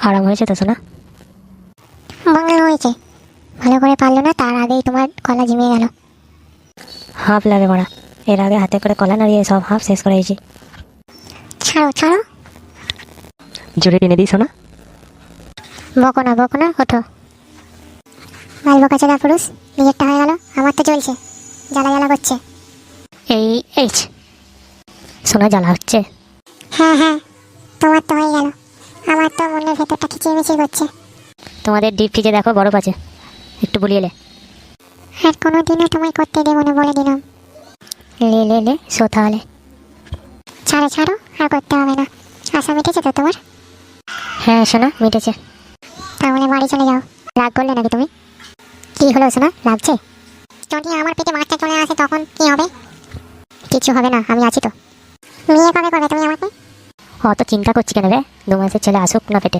আরাম হয়েছে তো শোনা? বাংলা হয়েছে, ভালো করে পারলো না, তার আগেই তোমার গলা ঝিমিয়ে গেল। হাফ লাগে মারা, এর আগে হাতে করে কলা নাড়িয়ে সব হাফ শেষ করে দিয়েছি। ছাড়ো ছাড়ো, জোরে টেনে দিই শোনা। বকো না, ওঠো। মালবো কাছে না পুরুষ, নিজেরটা হয়ে গেল, আমার তো চলছে, জ্বালা জ্বালা করছে। এই শোনা জ্বালা হচ্ছে। হ্যাঁ, তোমার তো হয়ে গেল, আমার তো মনের ভেতরটা খিচিমিচি করছে। তোমাদের ডিপ ফ্রিজে দেখো বরফ আছে, একটু বলিয়ে লে। আর কোনোদিনও তোমায় করতে দেবো না বলে দিলাম। লে শো তাহলে। ছাড়ো, আর করতে হবে না। আশা মিটেছে তো তোমার? হ্যাঁ শোনা মিটেছে। তাহলে বাড়ি চলে যাও। রাগ করলে নাকি তুমি? কি হলো শোনা, লাগছে? যদি আমার পেটে বাচ্চা চলে আসে তখন কি হবে? কিছু হবে না, আমি আছি তো। বিয়ে কবে করবে তুমি আমাকে? অত চিন্তা করছি কেন রে? 2 মাসের ছেলে আসুক না পেটে।